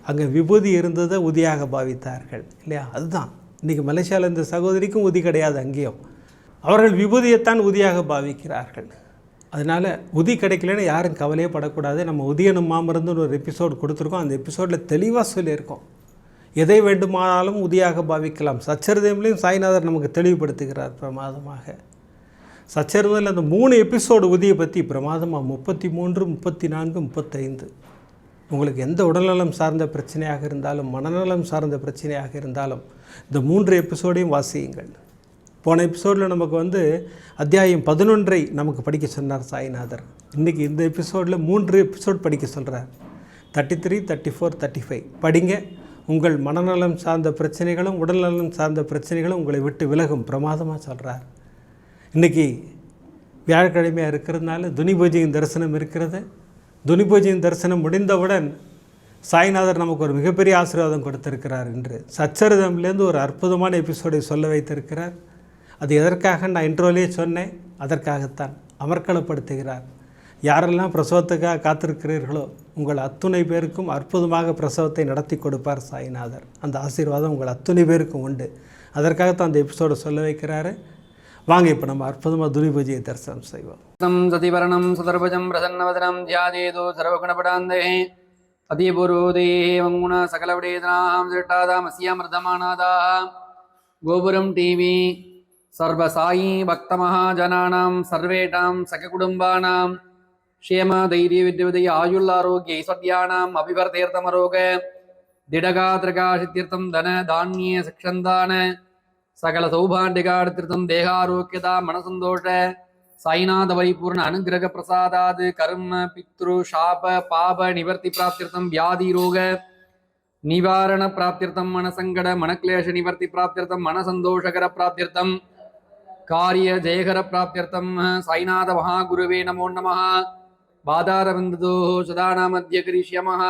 அங்கே விபூதி இருந்ததை உதியாக பாவித்தார்கள் இல்லையா? அதுதான் இன்றைக்கி மலேசியாவில் இந்த சகோதரிக்கும் உதி கிடையாது, அங்கேயும் அவர்கள் விபூதியைத்தான் உதியாக பாவிக்கிறார்கள். அதனால் உதி கிடைக்கலன்னு யாரும் கவலையே படக்கூடாது. நம்ம உதியனும் மாமருந்துன்னு ஒரு எபிசோடு கொடுத்துருக்கோம். அந்த எபிசோடில் தெளிவாக சொல்லியிருக்கோம், எதை வேண்டுமானாலும் உதியாக பாவிக்கலாம். சச்சரிதம்லேயும் சாய்நாதர் நமக்கு தெளிவுபடுத்துகிறார் பிரமாதமாக. சச்சரிதமில் அந்த 3 எபிசோடு உதியை பற்றி பிரமாதமாக 33, 34, 35. உங்களுக்கு எந்த உடல்நலம் சார்ந்த பிரச்சனையாக இருந்தாலும் மனநலம் சார்ந்த பிரச்சனையாக இருந்தாலும் இந்த 3 எபிசோடையும் வாசியுங்கள். போன எபிசோடில் நமக்கு வந்து அத்தியாயம் 11 நமக்கு படிக்க சொன்னார் சாய்நாதர். இன்றைக்கி இந்த எபிசோடில் 3 எபிசோட் படிக்க சொல்கிறார். 33, 34, 35 படிங்க. உங்கள் மனநலம் சார்ந்த பிரச்சனைகளும் உடல்நலம் சார்ந்த பிரச்சனைகளும் உங்களை விட்டு விலகும் பிரமாதமாக சொல்கிறார். இன்றைக்கி வியாழக்கிழமையாக இருக்கிறதுனால துனி பூஜையின் தரிசனம் இருக்கிறது. துனி பூஜையின் தரிசனம் முடிந்தவுடன் சாய்நாதர் நமக்கு ஒரு மிகப்பெரிய ஆசீர்வாதம் கொடுத்திருக்கிறார் என்று சச்சரிதம்லேருந்து ஒரு அற்புதமான எபிசோடை சொல்ல வைத்திருக்கிறார். அது எதற்காக நான் இன்ட்ரோலேயே சொன்னேன், அதற்காகத்தான். அமர்க்களப்படுத்துகிறார். யாரெல்லாம் பிரசவத்துக்காக காத்திருக்கிறீர்களோ உங்கள் அத்துணை பேருக்கும் அற்புதமாக பிரசவத்தை நடத்தி கொடுப்பார் சாய்நாதர். அந்த ஆசீர்வாதம் உங்கள் அத்துணை பேருக்கும் உண்டு. அதற்காகத்தான் அந்த எபிசோடை சொல்ல வைக்கிறாரு. வாங்க இப்போ நம்ம அற்புதமாக துனி பூஜையை தரிசனம் செய்வோம். சதிவரணம் சுதர்பஜம் பிரசன்னவதனம் தியாதேதோ சர்வகுணபடாந்தே அதிபூர்வோதே மங்குண சகலவிடேதனாம் திருட்டாதாம் அஸ்யாமிருதமானாதாக கோபுரம் டிவி சர்வசாயி பக்தமஹாஜனானாம் சர்வேஷாம் சககுடும்பானாம் க்ஷேம தைரிய வித்யவிதய ஆயுள்ளாரோக்கிய ஐஸ்வர்யானாம் அபிவர்த்தேர்த்தமரோக திடகாதிரகாசித்தீர்த்தம் தன தானிய சக்ஷந்தான சகல சௌபாண்டிகார்த்திருத்தம் தேகாரோக்கியதா மனசந்தோஷ சாய்நாத பரிபூர்ண அனுகிரக பிரசாதாது கர்ம பித்ரு சாப பாப நிவர்த்தி பிராப்திர்த்தம் வியாதி ரோக நிவாரண பிராப்திர்த்தம் மனசங்கட மனக்லேஷ நிவர்த்தி பிராப்திர்த்தம் மனசந்தோஷகர பிராப்திர்த்தம் காரிய ஜெயகர பிராப்திர்த்தம் சாய்நாத மகாகுருவே நமோ நமः. பாதாரவிந்ததோ சதானா மத்திய கரிஷ்யமः.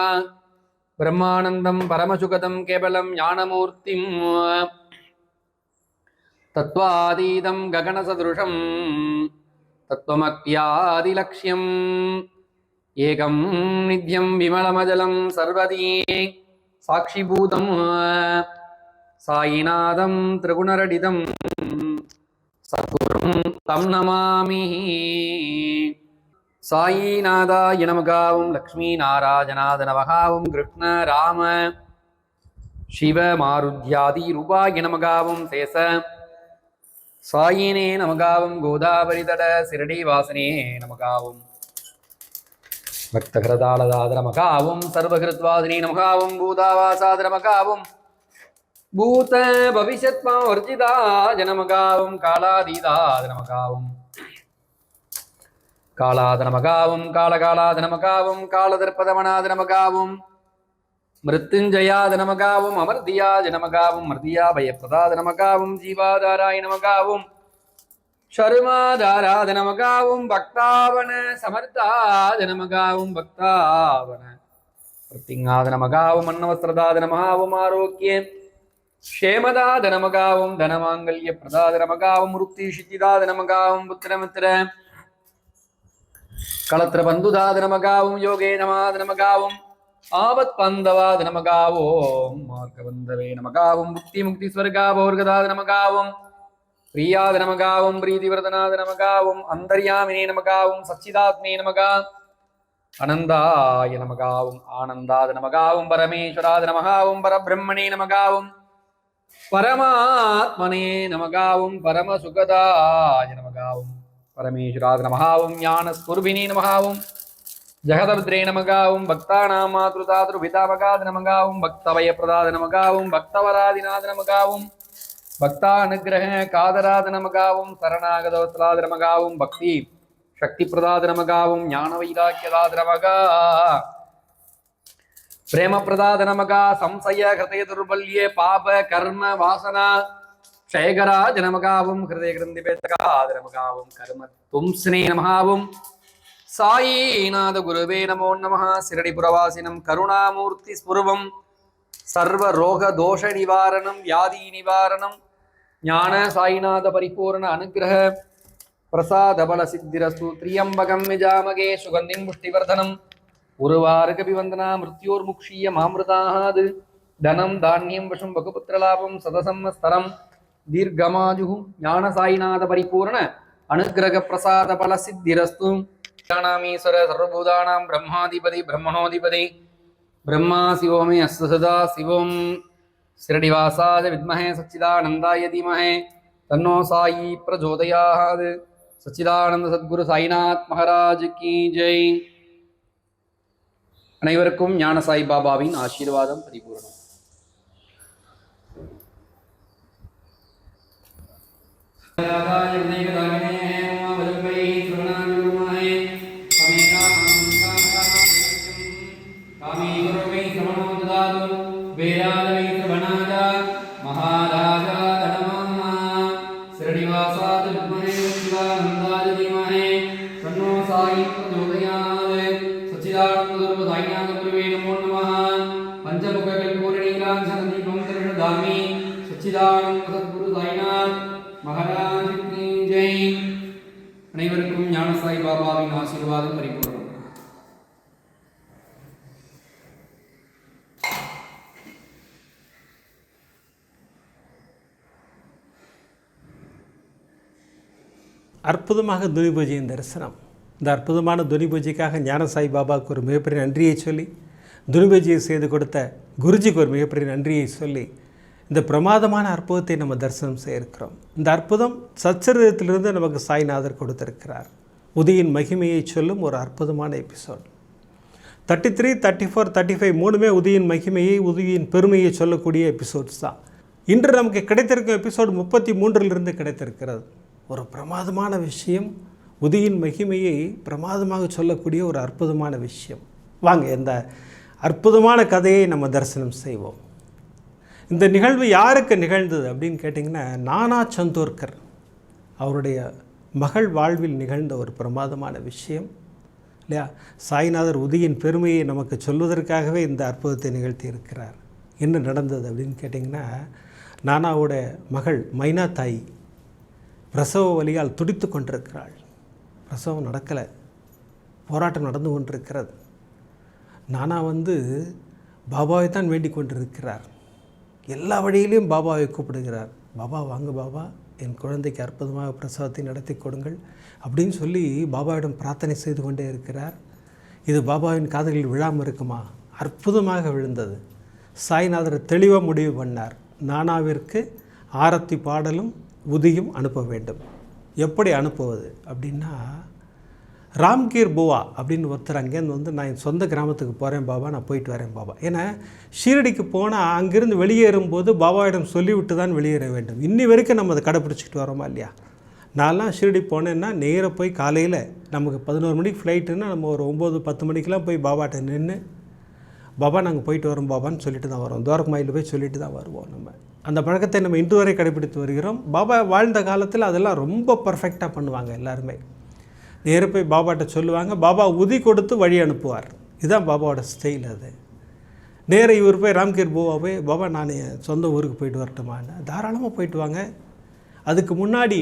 பிரம்மானந்தம் பரமசுகதம் கேவலம் ஞானமூர்த்திம் தத்வாதீதம் ககனசதுருஷம் தத்வமக்யாதிலக்ஷ்யம் ஏகம் நித்யம் விமலமஜலம் சர்வதீ சாட்சிபூதம் சாயிநாதம் திரிகுணரடிதம் சத்குரும் தம் நமாமி. சாயிநாதாய நமகாவும் லக்ஷ்மீ நாராயணாத நமகாவும் கிருஷ்ண ராம சிவ மாருத்யாதி ரூபாய நமகாவும் சேச சாயினே நமகாவும் கோதாவரி தட சிரடி வாசனே நமகாவும் பக்தகிருதாளதாத நமகாவும் சர்வகிருத்வாசினே நமகாவும் பூதாவாசாத நமகாவும் பூத பவிஷ்யத்மா வர்ஜிதா ஜனமகாவும் காலாதீதாதனமகாவும் காலாதனமகாவும் காலகாலாதனமகாவும் காலதர்ப்பதமனாதனமகாவும் மிருத்யுஞ்சயாதனமகாவும் அமர்தியாஜனமகாவும் மர்தியா பயப்பிரதாதனமகாவும் ஜீவாதாராயணமகாவும் ஷருமாதாராதனமகாவும் பக்தாவன சமர்த்தாதனமகாவும் பக்தாவன பிரத்திங்காதனமகாவும் அன்னவஸ்திரதாதனமகாவும் ஆரோக்கிய க்ஷேமதாதனமகாவும் தனமாங்கல்ய பிரதாதனமகாவும் முருக்திஷிச்சிதாதனமகாவும் புத்திரமித்திர களத்திர பந்துதாதனமகாவும் யோகே நமாதனமகாவும் ஆவத் பந்தவாதனமகாவோம் மார்க்கபந்தவே நமகாவும் முக்தி முக்தி ஸ்வர்காபோர்கதாதனமகாவும் பிரியாதனமகாவும் பிரீதிவர்தனாதனமகாவும் அந்தர்யாமினே நமகாவும் சச்சிதாத்மே நமகா அனந்தாய நமகாவும் ஆனந்தாதனமகாவும் பரமேஸ்வராதனமகாவும் பரபிரம்மணே நமகாவும் பரமாத்மனே நமகாவும் பரமசுகதாய நமகாவும் பரமேஸ்வராதனமகாவும் ஞானஸ்புர்பினே நமகாவும் ஜகதபத்ரே நமகாவும் பக்தானாம் மாத்ருதாத்ருபிதாமகாதனமகாவும் பக்தவயப்பிரதாதனமகாவும் பக்தவராதிநாதனமகாவும் பக்தானுகிரக காதராதனமகாவும் சரணாகதவத்ராதனமகாவும் பக்தி சக்தி பிரதாதனமகாவும் ஞான வைராக்கியதாதனமகா பிரேம பிரதாதனமகா சம்சய ஹிருதய துர்பல்யே பாப கர்ம வாசனா க்ஷயகராஜனமகாவும் ஹிருதய கிருந்தி பேதகாதனமகாவும் கர்ம தும்ஸ்னே நமகாவும் சாயீநாத குருவே நமோ நமः சிரடிபுரவாசினம் கருணாமூர்த்தி ஸ்புருவம் சர்வ ரோக தோஷ நிவாரணம் வியாதி நிவாரணம் ஞான சாயிநாத பரிபூர்ண அனுகிரக பிரசாத பல சித்திரஸ்து திரியம்பகம் விஜாமகே சுகந்திம் புஷ்டிவர்தனம் உருவாருகபிவந்தனா மிருத்யோர்முக்ஷீய மாமிருதாது தனம் தானியம் வசும் பகுபுத்திரலாபம் சதசம்மஸ்தரம் தீர்க்கமாஜு ஞான சாயிநாத பரிபூர்ண அனுகிரக பிரசாத பல சித்திரஸ்து ஈஸ்வர சர்வபூதானாம் பிரம்மாதிபதி பிரம்மணோதிபதி பிரம்மா சிவோ மே அஸ்து சதா சிவம் சிரடிவாசாய வித்மஹே சச்சிதானந்தாய தீமஹே தன்னோ சாயி பிரச்சோதயாத் சச்சிதானந்த சத்குரு சாய்நாத் மகாராஜ் கி ஜெய். அனைவருக்கும் ஞான சாய் பாபாவின் ஆசீர்வாதம் பரிபூர்ணம். அனைவருக்கும் ஞான சாய் பாபாவின் ஆசீர்வாதம் பரிபூர்ணம். அற்புதமாக துனி பூஜையின் தரிசனம். இந்த அற்புதமான துனி பூஜைக்காக ஞான சாய் பாபாவுக்கு ஒரு மிகப்பெரிய நன்றியை சொல்லி, துனி பூஜையை செய்து கொடுத்த குருஜிக்கு ஒரு மிகப்பெரிய நன்றியை சொல்லி இந்த பிரமாதமான அற்புதத்தை நம்ம தரிசனம் செய்ய இருக்கிறோம். இந்த அற்புதம் சச்சரிதத்திலிருந்து நமக்கு சாய்நாதர் கொடுத்திருக்கிறார். உதியின் மகிமையை சொல்லும் ஒரு அற்புதமான எபிசோட். 33, 34, 35 மூணுமே உதியின் மகிமையை, உதியின் பெருமையை சொல்லக்கூடிய எபிசோட்ஸ் தான். இன்று நமக்கு கிடைத்திருக்கும் எபிசோடு 33 கிடைத்திருக்கிறது. ஒரு பிரமாதமான விஷயம், உதியின் மகிமையை பிரமாதமாக சொல்லக்கூடிய ஒரு அற்புதமான விஷயம். வாங்க இந்த அற்புதமான கதையை நம்ம தரிசனம் செய்வோம். இந்த நிகழ்வு யாருக்கு நிகழ்ந்தது அப்படின்னு கேட்டிங்கன்னா, நானா சந்தோர்கர் அவருடைய மகள் வாழ்வில் நிகழ்ந்த ஒரு பிரமாதமான விஷயம் இல்லையா. சாய்நாதர் உதியின் பெருமையை நமக்கு சொல்வதற்காகவே இந்த அற்புதத்தை நிகழ்த்தி இருக்கிறார். என்ன நடந்தது அப்படின்னு கேட்டிங்கன்னா, நானாவோட மகள் மைனா தாய் பிரசவ வலியால் துடித்து கொண்டிருக்கிறாள். பிரசவம் நடக்கலை, போராட்டம் நடந்து கொண்டிருக்கிறது. நானா பாபாவை தான் வேண்டிக் கொண்டிருக்கிறார். எல்லா வழியிலையும் பாபாவை கூப்பிடுகிறார். பாபா வாங்க பாபா, என் குழந்தைக்கு அற்புதமாக பிரசவத்தை நடத்தி கொடுங்கள் அப்படின்னு சொல்லி பாபாவிடம் பிரார்த்தனை செய்து கொண்டே இருக்கிறார். இது பாபாவின் காதுகளில் விழாமல் இருக்குமா? அற்புதமாக விழுந்தது. சாய்நாதர் தெளிவாக முடிவு பண்ணார், நானாவிற்கு ஆரத்தி பாடலும் உதியும் அனுப்ப வேண்டும். எப்படி அனுப்புவது அப்படின்னா, ராம்கீர் புவா அப்படின்னு ஒருத்தர் அங்கேருந்து வந்து நான் என் சொந்த கிராமத்துக்கு போகிறேன் பாபா, நான் போயிட்டு வரேன் பாபா. ஏன்னா ஷீரடிக்கு போனால் அங்கேருந்து வெளியேறும்போது பாபாவிடம் சொல்லிவிட்டு தான் வெளியேற வேண்டும். இன்னி வரைக்கும் நம்ம அதை கடைப்பிடிச்சிக்கிட்டு வரோமா இல்லையா? நான்லாம் ஷீரடி போனேன்னா நேராக போய் காலையில் நமக்கு 11 மணிக்கு ஃப்ளைட்டுன்னா நம்ம ஒரு 9-10 மணிக்கெலாம் போய் பாபாட்ட நின்று பாபா நாங்கள் போயிட்டு வரோம் பாபான்னு சொல்லிட்டு தான் வரோம். துவாரகமாயில் போய் சொல்லிட்டு தான் வருவோம். நம்ம அந்த பழக்கத்தை நம்ம இன்று வரை கடைப்பிடித்து வருகிறோம். பாபா வாழ்ந்த காலத்தில் அதெல்லாம் ரொம்ப பர்ஃபெக்டாக பண்ணுவாங்க எல்லாருமே. நேராக போய் பாபாட்ட சொல்லுவாங்க, பாபா உதி கொடுத்து வழி அனுப்புவார். இதுதான் பாபாவோட ஸ்டைல். அது நேராக இவர் போய் ராம்கீர் புவா போய் பாபா நான் என் சொந்த ஊருக்கு போயிட்டு வரட்டுமான்னு, தாராளமாக போயிட்டு வாங்க. அதுக்கு முன்னாடி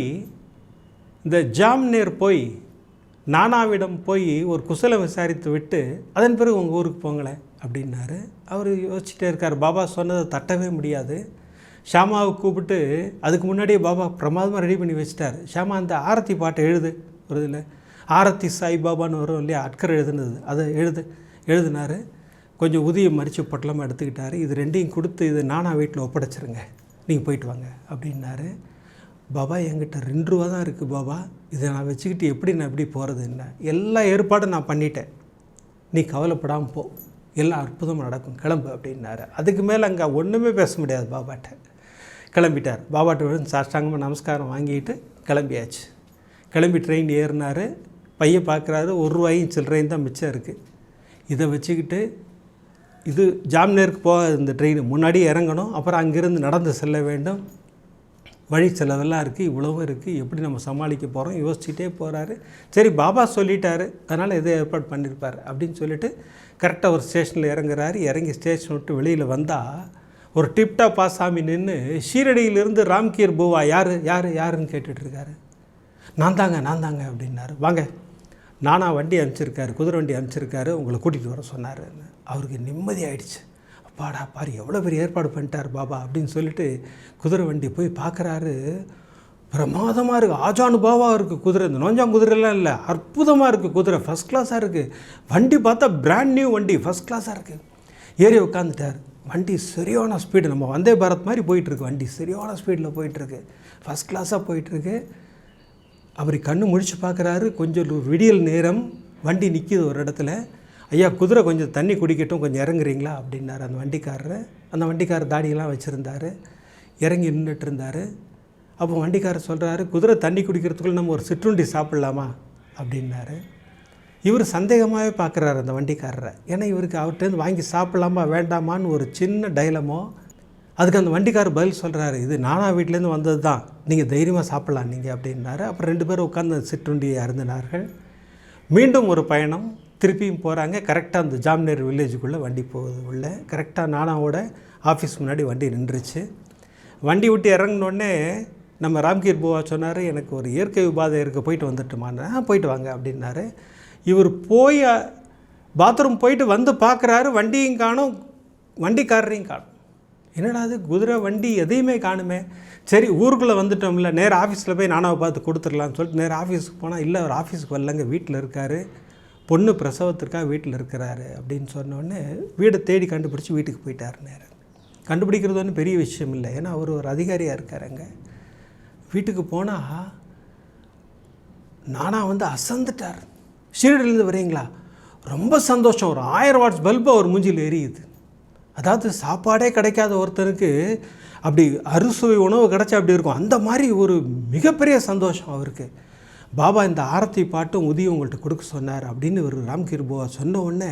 இந்த ஜாம்நேர் போய் நானாவிடம் போய் ஒரு குசலம் விசாரித்து விட்டு அதன் பிறகு உங்கள் ஊருக்கு போங்களேன் அப்படின்னாரு. அவர் யோசிச்சுட்டே இருக்கார். பாபா சொன்னதை தட்டவே முடியாது. ஷாமாவை கூப்பிட்டு அதுக்கு முன்னாடியே பாபா பிரமாதமாக ரெடி பண்ணி வச்சுட்டார். ஷாமா அந்த ஆரத்தி பாட்டை எழுது, ஒரு இதில் ஆரத்தி சாய்பாபான்னு வரும் இல்லையா, அட்கர் எழுதுனது, அதை எழுதினார். கொஞ்சம் உதியை மறித்து பொட்டலமாக எடுத்துக்கிட்டார். இது ரெண்டையும் கொடுத்து இது நானா வீட்டில் ஒப்படைச்சிருங்க, நீங்கள் போயிட்டு வாங்க அப்படின்னாரு. பாபா என்கிட்ட 2 ரூபா தான் இருக்குது பாபா, இதை நான் வச்சுக்கிட்டு எப்படி நான் எப்படி போகிறது, என்ன எல்லா ஏற்பாடும் நான் பண்ணிட்டேன், நீ கவலைப்படாமல் போ, எல்லாம் அற்புதமாக நடக்கும், கிளம்பு அப்படின்னாரு. அதுக்கு மேலே அங்கே ஒன்றுமே பேச முடியாது. பாபாட்ட கிளம்பிட்டார். பாபாட்ட விழுந்து சாஷ்டாங்கமாக நமஸ்காரம் வாங்கிட்டு கிளம்பியாச்சு. கிளம்பி ட்ரெயின் ஏறினார். பையன் பார்க்குறாரு, 1 ரூபாயும் சில்லறையும் தான் மிச்சம் இருக்குது. இதை வச்சுக்கிட்டு இது ஜாம்நேருக்கு போக இந்த ட்ரெயின் முன்னாடி இறங்கணும், அப்புறம் அங்கேருந்து நடந்து செல்ல வேண்டும், வழி செலவெல்லாம் இருக்குது, இவ்வளவும் இருக்குது, எப்படி நம்ம சமாளிக்க போகிறோம் யோசிச்சுட்டே போகிறாரு. சரி பாபா சொல்லிட்டாரு, அதனால் எதை ஏற்பாடு பண்ணியிருப்பார் அப்படின்னு சொல்லிட்டு கரெக்டாக ஒரு ஸ்டேஷனில் இறங்குறாரு. இறங்கி ஸ்டேஷன் விட்டு வெளியில் வந்தால் ஒரு டிப்டாப் ஆசாமி நின்று ஷீரடியிலிருந்து ராம்கீர் புவா யாருன்னு கேட்டுட்ருக்காரு. நான் தாங்க அப்படின்னாரு. வாங்க, நானா வண்டி அனுப்பிச்சிருக்காரு, குதிரை வண்டி அனுப்பிச்சிருக்காரு, உங்களை கூட்டிகிட்டு வர சொன்னார். அவருக்கு நிம்மதி ஆயிடுச்சு. அப்பாடா பாரு எவ்வளோ பெரிய ஏற்பாடு பண்ணிட்டார் பாபா அப்படின்னு சொல்லிட்டு குதிரை வண்டி போய் பார்க்குறாரு. பிரமாதமாக இருக்குது, ஆஜானுபாவாக இருக்குது குதிரை. இந்த நோஞ்சான் குதிரைலாம் இல்லை, அற்புதமாக இருக்குது குதிரை, ஃபஸ்ட் கிளாஸாக இருக்குது. வண்டி பார்த்தா பிராண்ட் நியூ வண்டி, ஃபஸ்ட் கிளாஸாக இருக்குது. ஏறி உட்காந்துட்டார். வண்டி சரியான ஸ்பீடு, நம்ம வந்தே பாரத் மாதிரி போயிட்டுருக்கு. வண்டி சரியான ஸ்பீடில் போயிட்டுருக்கு, ஃபஸ்ட் கிளாஸாக போயிட்டுருக்கு. அவர் கண்ணு முழிச்சு பார்க்குறாரு. கொஞ்சம் விடியல் நேரம், வண்டி நிற்கிது ஒரு இடத்துல. ஐயா குதிரை கொஞ்சம் தண்ணி குடிக்கட்டும், கொஞ்சம் இறங்குறீங்களா அப்படின்னாரு அந்த வண்டிக்காரர். அந்த வண்டிக்காரர் தாடியெல்லாம் வச்சுருந்தார், இறங்கி நின்றுட்டு இருந்தார். அப்போ வண்டிக்காரர் சொல்கிறாரு, குதிரை தண்ணி குடிக்கிறதுக்குள்ளே நம்ம ஒரு சிற்றுண்டி சாப்பிட்லாமா அப்படின்னாரு. இவர் சந்தேகமாகவே பார்க்குறாரு அந்த வண்டிக்காரரை. ஏன்னா இவருக்கு அவர்கிட்டருந்து வாங்கி சாப்பிட்லாமா வேண்டாமான்னு ஒரு சின்ன டைலமோ. அதுக்கு அந்த வண்டிக்காரர் பதில் சொல்கிறாரு, இது நானா வீட்டிலேருந்து வந்தது தான், நீங்கள் தைரியமாக சாப்பிட்லாம் நீங்கள் அப்படின்னாரு. அப்புறம் 2 பேரும் உட்காந்து சிற்றுண்டியை அருந்தினார்கள். மீண்டும் ஒரு பயணம், திருப்பியும் போகிறாங்க. கரெக்டாக அந்த ஜாம்நேர் வில்லேஜுக்குள்ளே வண்டி போகுது. உள்ளே கரெக்டாக நானாவோட ஆஃபீஸ் முன்னாடி வண்டி நின்றுச்சு. வண்டி விட்டு இறங்கினோடனே நம்ம ராம்கீர் புவா சொன்னார், எனக்கு ஒரு இயற்கை உபாதை இருக்குது, போயிட்டு வந்துட்டுமான்னு. போயிட்டு வாங்க அப்படின்னாரு. இவர் போய் பாத்ரூம் போயிட்டு வந்து பார்க்குறாரு, வண்டியும் காணும், வண்டிக்காரரையும் காணும். என்னடா அது குதிரை வண்டி எதையுமே காணுமே. சரி ஊருக்குள்ளே வந்துட்டோம்ல, நேராக ஆஃபீஸில் போய் நானாவை பார்த்து கொடுத்துடலான்னு சொல்லிட்டு நேராக ஆஃபீஸுக்கு போனால், இல்லை அவர் ஆஃபீஸுக்கு வரலங்க, வீட்டில் இருக்கார், பொண்ணு பிரசவத்திற்காக வீட்டில் இருக்கிறாரு அப்படின்னு சொன்னோடனே வீடை தேடி கண்டுபிடிச்சி வீட்டுக்கு போயிட்டார். நேரம் கண்டுபிடிக்கிறது ஒன்றும் பெரிய விஷயம் இல்லை, ஏன்னா அவர் ஒரு அதிகாரியாக இருக்காருங்க. வீட்டுக்கு போனால் நானா வந்து அசந்துட்டார். ஷீரடியிலேருந்து வரீங்களா, ரொம்ப சந்தோஷம், ஒரு 1000 வாட்ஸ் பல்பு அவர் மூஞ்சில் எரியுது. அதாவது சாப்பாடே கிடைக்காத ஒருத்தருக்கு அப்படி அறுசுவை உணவு கிடச்சா அப்படி இருக்கும், அந்த மாதிரி ஒரு மிகப்பெரிய சந்தோஷம் அவருக்கு. பாபா இந்த ஆரத்தி பாட்டும் உதவி உங்கள்கிட்ட கொடுக்க சொன்னார் அப்படின்னு ஒரு ராம்கீர் புவா சொன்ன உடனே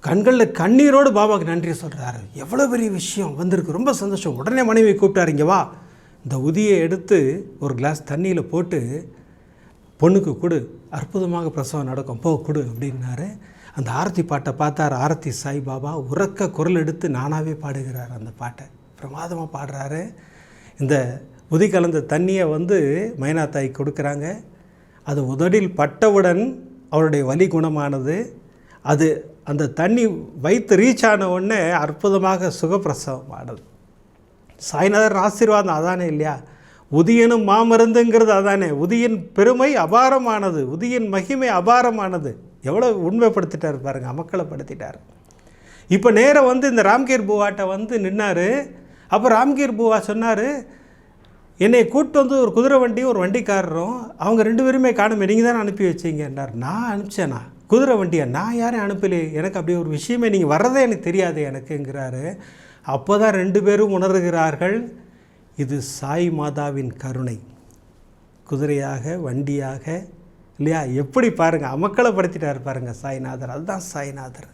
கண்களில் கண்ணீரோடு பாபாவுக்கு நன்றி சொல்கிறாரு. எவ்வளோ பெரிய விஷயம் வந்திருக்கு, ரொம்ப சந்தோஷம். உடனே மனைவி கூப்பிட்டாரு, இங்கே வா, இந்த உதியை எடுத்து ஒரு கிளாஸ் தண்ணியில் போட்டு பொண்ணுக்கு கொடு, அற்புதமாக பிரசவம் நடக்கும், போ கொடு அப்படின்னாரு. அந்த ஆரத்தி பாட்டை பார்த்தார். ஆரத்தி சாய்பாபா உரக்க குரல் எடுத்து நானாகவே பாடுகிறார். அந்த பாட்டை பிரமாதமாக பாடுறாரு. இந்த உதி கலந்த தண்ணியை வந்து மைனாத்தாய் கொடுக்குறாங்க. அது உதடில் பட்டவுடன் அவருடைய வலி குணமானது. அது அந்த தண்ணி வயிற்று ரீச் ஆன உடனே அற்புதமாக சுகப்பிரசவம் ஆனது. சாய்நாதர் ஆசீர்வாதம் அதானே இல்லையா? உதியனும் மாமருந்துங்கிறது அதானே. உதியின் பெருமை அபாரமானது, உதியின் மகிமை அபாரமானது. எவ்வளோ உண்மைப்படுத்திட்டார் பாருங்க, அமக்கலப்படுத்திட்டார். இப்போ நேராக வந்து இந்த ராம்கீர் புவாட்ட வந்து நின்னார். அப்போ ராம்கீர் புவா சொன்னார், என்னை கூப்பிட்டு வந்து ஒரு குதிரை வண்டியும் ஒரு வண்டிக்காரரும் அவங்க 2 பேருமே காணுமே, நீங்கள் தானே அனுப்பி வச்சிங்கன்னார். நான் அனுப்பிச்சேனா? குதிரை வண்டியை நான் யாரையும் அனுப்பலையே, எனக்கு அப்படி ஒரு விஷயமே நீங்கள் வர்றதே எனக்கு தெரியாது எனக்குங்கிறாரு. அப்போ தான் 2 பேரும் உணர்கிறார்கள், இது சாய் மாதாவின் கருணை. குதிரையாக வண்டியாக இல்லையா, எப்படி பாருங்கள் அமக்கலப்படுத்திட்டார் பாருங்கள் சாய்நாதர். அதுதான் சாய்நாதர்.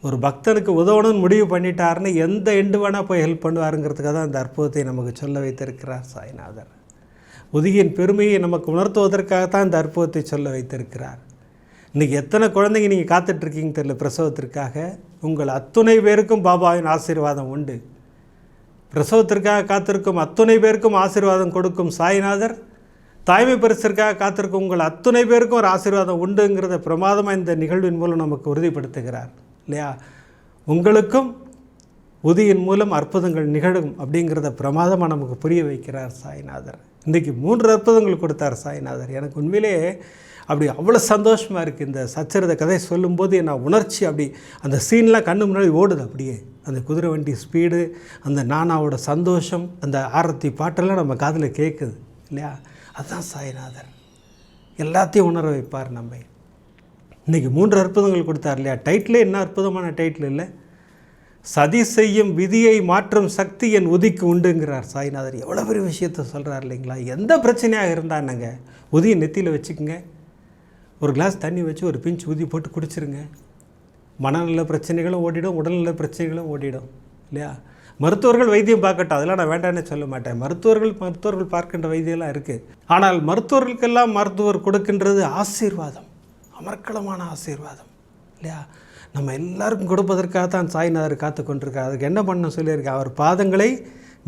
ஒரு பக்தனுக்கு உதவணும்னு முடிவு பண்ணிட்டாருன்னு எந்த எண்டு வேணால் போய் ஹெல்ப் பண்ணுவாருங்கிறதுக்காக தான் அந்த அற்புதத்தை நமக்கு சொல்ல வைத்திருக்கிறார் சாய்நாதர். உதவியின் பெருமையை நமக்கு உணர்த்துவதற்காகத்தான் இந்த அற்புதத்தை சொல்ல வைத்திருக்கிறார். இன்றைக்கி எத்தனை குழந்தைங்க நீங்கள் காத்துட்ருக்கீங்க தெரியல பிரசவத்திற்காக. உங்கள் அத்துணை பேருக்கும் பாபாவின் ஆசீர்வாதம் உண்டு. பிரசவத்திற்காக காத்திருக்கும் அத்துணை பேருக்கும் ஆசீர்வாதம் கொடுக்கும் சாய்நாதர், தாய்மை பரிசிற்காக காத்திருக்கும் உங்கள் அத்துணை பேருக்கும் ஒரு ஆசீர்வாதம் உண்டுங்கிறத பிரமாதமாக இந்த நிகழ்வின் மூலம் நமக்கு உறுதிப்படுத்துகிறார் இல்லையா. உங்களுக்கும் உதியின் மூலம் அற்புதங்கள் நிகழும் அப்படிங்கிறத பிரமாதமாக நமக்கு புரிய வைக்கிறார் சாய்நாதர். இன்றைக்கி 3 அற்புதங்கள் கொடுத்தார் சாய்நாதர். எனக்கு உண்மையிலே அப்படி அவ்வளோ சந்தோஷமாக இருக்குது. இந்த சச்சரித கதை சொல்லும்போது நான் உணர்ச்சி அப்படி அந்த சீன்லாம் கண்ணு முன்னாடி ஓடுது. அப்படியே அந்த குதிரை வண்டி ஸ்பீடு, அந்த நானாவோட சந்தோஷம், அந்த ஆரத்தி பாட்டெல்லாம் நம்ம காதில் கேட்குது இல்லையா. அதுதான் சாய்நாதர். எல்லாத்தையும் உணர வைப்பார் நம்மை. இன்றைக்கி 3 அற்புதங்கள் கொடுத்தார் இல்லையா. டைட்டிலே என்ன அற்புதமான டைட்டில் இல்லை, சதி செய்யும் விதியை மாற்றும் சக்தி என் உதிக்கு உண்டுங்கிறார் சாய்நாதர். எவ்வளோ பெரிய விஷயத்த சொல்கிறார் இல்லைங்களா. எந்த பிரச்சனையாக இருந்தால் என்னங்க, உதியை நெத்தியில் வச்சுக்கோங்க, ஒரு கிளாஸ் தண்ணி வச்சு ஒரு பிஞ்ச் ஊதி போட்டு குடிச்சிருங்க. மனநல பிரச்சனைகளும் ஓடிடும், உடல்நல பிரச்சனைகளும் ஓடிடும் இல்லையா. மருத்துவர்கள் வைத்தியம் பார்க்கட்டும், அதெல்லாம் நான் வேண்டான்னு சொல்ல மாட்டேன். மருத்துவர்கள் பார்க்கின்ற வைத்தியம்லாம் இருக்குது. ஆனால் மருத்துவர்களுக்கெல்லாம் மருத்துவர் கொடுக்கின்றது ஆசீர்வாதம், அமர்க்களமான ஆசீர்வாதம் இல்லையா. நம்ம எல்லாருக்கும் கொடுப்பதற்காக தான் சாய்நாதர் காத்து கொண்டிருக்கார். அதுக்கு என்ன பண்ண சொல்லியிருக்கா, அவர் பாதங்களை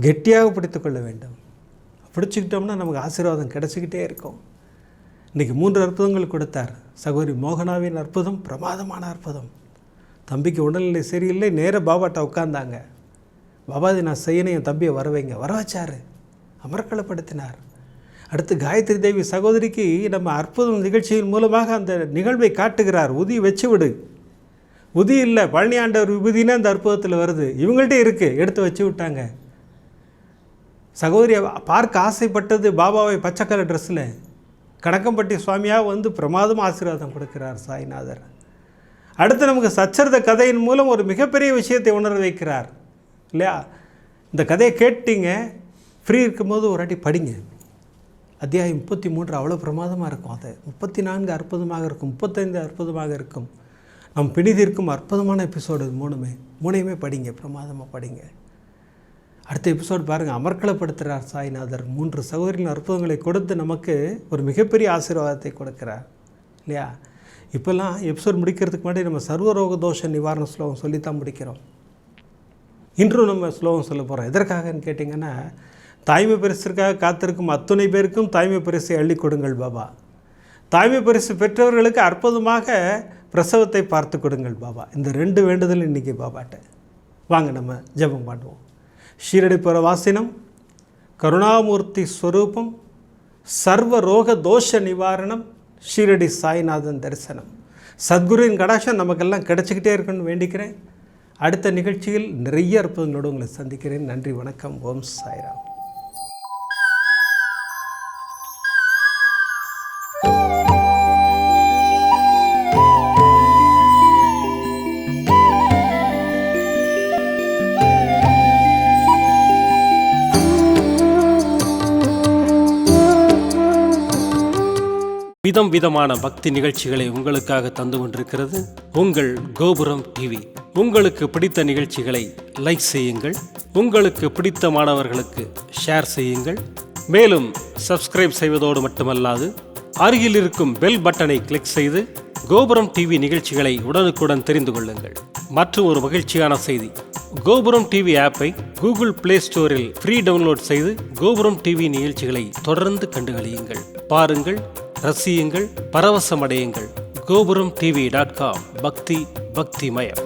கெட்டியாக பிடித்து கொள்ள வேண்டும். பிடிச்சிக்கிட்டோம்னா நமக்கு ஆசீர்வாதம் கிடச்சிக்கிட்டே இருக்கும். இன்றைக்கி 3 அற்புதங்கள் கொடுத்தார். சகோதரி மோகனாவின் அற்புதம் பிரமாதமான அற்புதம். தம்பிக்கு உடல்நிலை சரியில்லை, நேராக பாபாட்ட உட்காந்தாங்க. பாபாஜி நான் செய்யணும், என் தம்பியை வர வைங்க. வர வச்சார், அமர்க்களப்படுத்தினார். அடுத்து காயத்ரி தேவி சகோதரிக்கு நம்ம அற்புதம் நிகழ்ச்சியின் மூலமாக அந்த நிகழ்வை காட்டுகிறார். உதி வச்சு விடு, உதி இல்லை பழனி ஆண்டவர் விபூதினா அந்த அற்புதத்தில் வருது, இவங்கள்ட்ட இருக்குது, எடுத்து வச்சு விட்டாங்க. சகோதரியை பார்க்க ஆசைப்பட்டது பாபாவை பச்சை கலர் ட்ரெஸ்ஸில் கணக்கம்பட்டி சுவாமியாக வந்து பிரமாதம் ஆசீர்வாதம் கொடுக்கிறார் சாய்நாதர். அடுத்து நமக்கு சச்சரித கதையின் மூலம் ஒரு மிகப்பெரிய விஷயத்தை உணர வைக்கிறார் இல்லையா. இந்த கதையை கேட்டீங்க, ஃப்ரீ இருக்கும்போது ஒரு வாட்டி படிங்க. அத்தியாயம் 33 அவ்வளோ பிரமாதமாக இருக்கும். அது 34 அற்புதமாக இருக்கும், 35 அற்புதமாக இருக்கும். நம் பிடிதிருக்கும் அற்புதமான எபிசோடு மூணையுமே படிங்க, பிரமாதமாக படிங்க. அடுத்த எபிசோடு பாருங்கள், அமர்க்களப்படுத்துகிறார் சாய்நாதர். 3 சகோதரிகளின் அற்புதங்களை கொடுத்து நமக்கு ஒரு மிகப்பெரிய ஆசீர்வாதத்தை கொடுக்கிறார் இல்லையா. இப்போல்லாம் எபிசோட் முடிக்கிறதுக்கு முன்னாடி நம்ம சர்வரோக தோஷ நிவாரண ஸ்லோகம் சொல்லித்தான் முடிக்கிறோம். இன்றும் நம்ம ஸ்லோகம் சொல்ல போகிறோம். எதற்காகன்னு கேட்டிங்கன்னா, தாய்மை பரிசிற்காக காத்திருக்கும் அத்துணை பேருக்கும் தாய்மை பரிசை அள்ளி கொடுங்கள் பாபா. தாய்மை பரிசு பெற்றவர்களுக்கு அற்புதமாக பிரசவத்தை பார்த்து கொடுங்கள் பாபா. இந்த 2 வேண்டுதல் இன்றைக்கி பாபாட்ட. வாங்க நம்ம ஜெபம் பண்ணுவோம். ஷீரடி புர வாசினம், கருணாமூர்த்தி ஸ்வரூபம், சர்வ ரோக தோஷ நிவாரணம், ஷீரடி சாய்நாதன் தரிசனம். சத்குருவின் கடாட்சம் நமக்கெல்லாம் கிடச்சிக்கிட்டே இருக்குன்னு வேண்டிக்கிறேன். அடுத்த நிகழ்ச்சியில் நிறைய அற்புதங்களோடு உங்களை சந்திக்கிறேன். நன்றி, வணக்கம். ஓம் சாய்ராம். விதம் விதமான பக்தி நிகழ்ச்சிகளை உங்களுக்காக தந்து கொண்டிருக்கிறது உங்கள் கோபுரம் டிவி. உங்களுக்கு பிடித்த நிகழ்ச்சிகளை லைக் செய்யுங்கள், உங்களுக்கு பிடித்த மாணவர்களுக்கு ஷேர் செய்யுங்கள். மேலும் சப்ஸ்கிரைப் செய்வதோடு மட்டுமல்லாது அருகில் இருக்கும் பெல் பட்டனை கிளிக் செய்து கோபுரம் டிவி நிகழ்ச்சிகளை உடனுக்குடன் தெரிந்து கொள்ளுங்கள். மற்றும் ஒரு மகிழ்ச்சியான செய்தி, கோபுரம் டிவி ஆப்பை கூகுள் பிளே ஸ்டோரில் ஃப்ரீ டவுன்லோட் செய்து கோபுரம் டிவி நிகழ்ச்சிகளை தொடர்ந்து கண்டுகளியுங்கள். பாருங்கள், ரசியுங்கள், பரவசமடையுங்கள். gopuramtv.com. பக்தி பக்திமயம்.